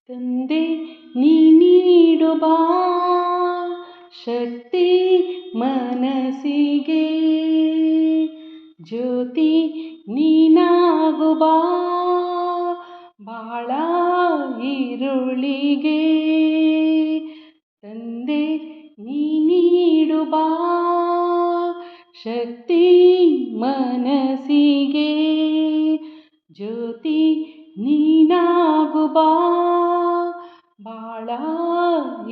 ತಂದೆ ನೀ ನೀಡು ಬಾ ಶಕ್ತಿ ಮನಸ್ಸಿಗೆ, ಜ್ಯೋತಿ ನೀನಾಗು ಬಾ ಬಾಳ ಈರುಳಿಗೆ. ತಂದೆ ನೀ ನೀಡು ಬಾ ಶಕ್ತಿ ಮನಸ್ಸಿಗೆ, ಜ್ಯೋತಿ ನೀನಾಗು ಬಾ ಬಾಳ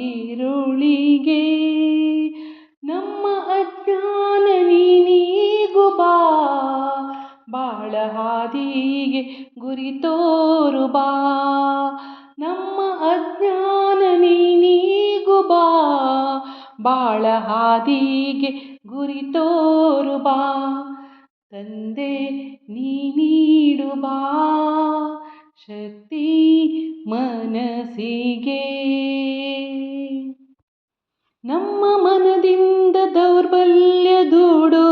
ಈರುಳಿಗೆ. ನಮ್ಮ ಅಜ್ಞಾನ ನೀಗು ಬಾ ಬಾಳ ಹಾದಿಗೆ ಗುರಿ ತೋರು ಬಾ. ನಮ್ಮ ಅಜ್ಞಾನ ನೀಗು ಬಾ ಬಾಳ ಹಾದಿಗೆ ಗುರಿ ತೋರು ಬಾ. ತಂದೆ ನೀ ನೀಡು ಬಾ ಶಕ್ತಿ ಮನಸ್ಸಿಗೆ. ನಮ್ಮ ಮನದಿಂದ ದೌರ್ಬಲ್ಯ ದೂಡು,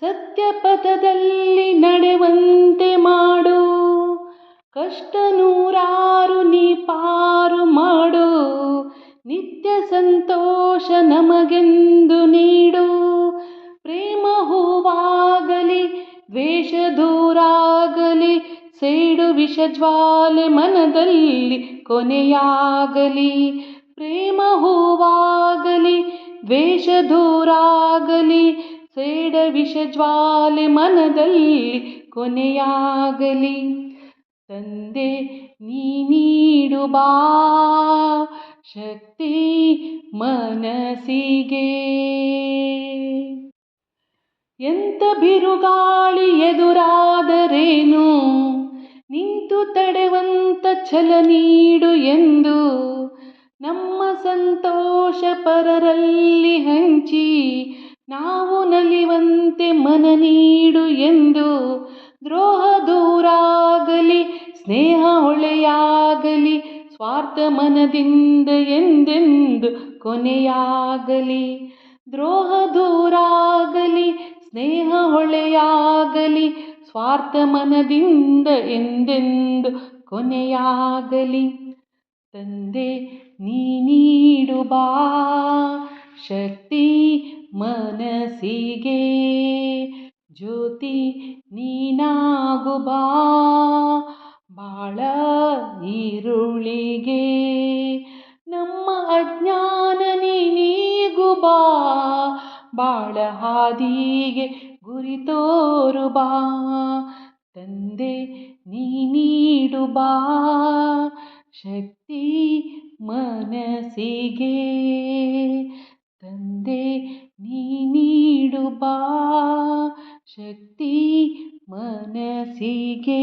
ಸತ್ಯ ಪಥದಲ್ಲಿ ನಡೆವಂತೆ ಮಾಡು. ಕಷ್ಟ ನೂರಾರು ನೀ ಪಾರು ಮಾಡು, ನಿತ್ಯ ಸಂತೋಷ ನಮಗೆಂದು ನೀಡು. ಪ್ರೇಮ ಹೂವಾಗಲಿ ದ್ವೇಷ ದೂರಾಗಲಿ, ಸೇಡು ವಿಷ ಜ್ವಾಲೆ ಮನದಲ್ಲಿ ಕೊನೆಯಾಗಲಿ. ಪ್ರೇಮ ಹೂವಾಗಲಿ ದ್ವೇಷ ದೂರಾಗಲಿ, ಸೇಡ ವಿಷ ಜ್ವಾಲೆ ಮನದಲ್ಲಿ ಕೊನೆಯಾಗಲಿ. ತಂದೆ ನೀ ನೀಡು ಬಾ ಶಕ್ತಿ ಮನಸ್ಸಿಗೆ. ಎಂತ ಬಿರುಗಾಳಿ ಎದುರಾದರೇನು, ನಿಂತು ತಡೆವಂತ ಛಲ ನೀಡು ಎಂದು. ನಮ್ಮ ಸಂತೋಷ ಪರರಲ್ಲಿ ಹಂಚಿ, ನಾವು ನಲಿವಂತೆ ಮನ ನೀಡು ಎಂದು. ದ್ರೋಹ ದೂರಾಗಲಿ ಸ್ನೇಹ ಹೊಳೆಯಾಗಲಿ, ಸ್ವಾರ್ಥ ಮನದಿಂದ ಎಂದೆಂದು ಕೊನೆಯಾಗಲಿ. ದ್ರೋಹ ದೂರಾಗಲಿ ಸ್ನೇಹ ಹೊಳೆಯಾಗಲಿ, ಸ್ವಾರ್ಥ ಮನದಿಂದ ಎಂದೆಂದು ಕೊನೆಯಾಗಲಿ. ತಂದೆ ನೀ ನೀಡು ಬಾ ಶಕ್ತಿ ಮನಸ್ಸಿಗೆ, ಜ್ಯೋತಿ ನೀನಾಗು ಬಾ ಬಾಳ ಈರುಳಿಗೆ. ನಮ್ಮ ಅಜ್ಞಾನ ನೀಗು ಬಾ ಬಾಳ ಹಾದಿಗೆ ಗುರಿ ತೋರು ಬಾ. ತಂದೆ ನೀ ನೀಡು ಬಾ ಶಕ್ತಿ ಮನಸ್ಸಿಗೆ. ತಂದೆ ನೀ ನೀಡು ಬಾ ಶಕ್ತಿ ಮನಸ್ಸಿಗೆ.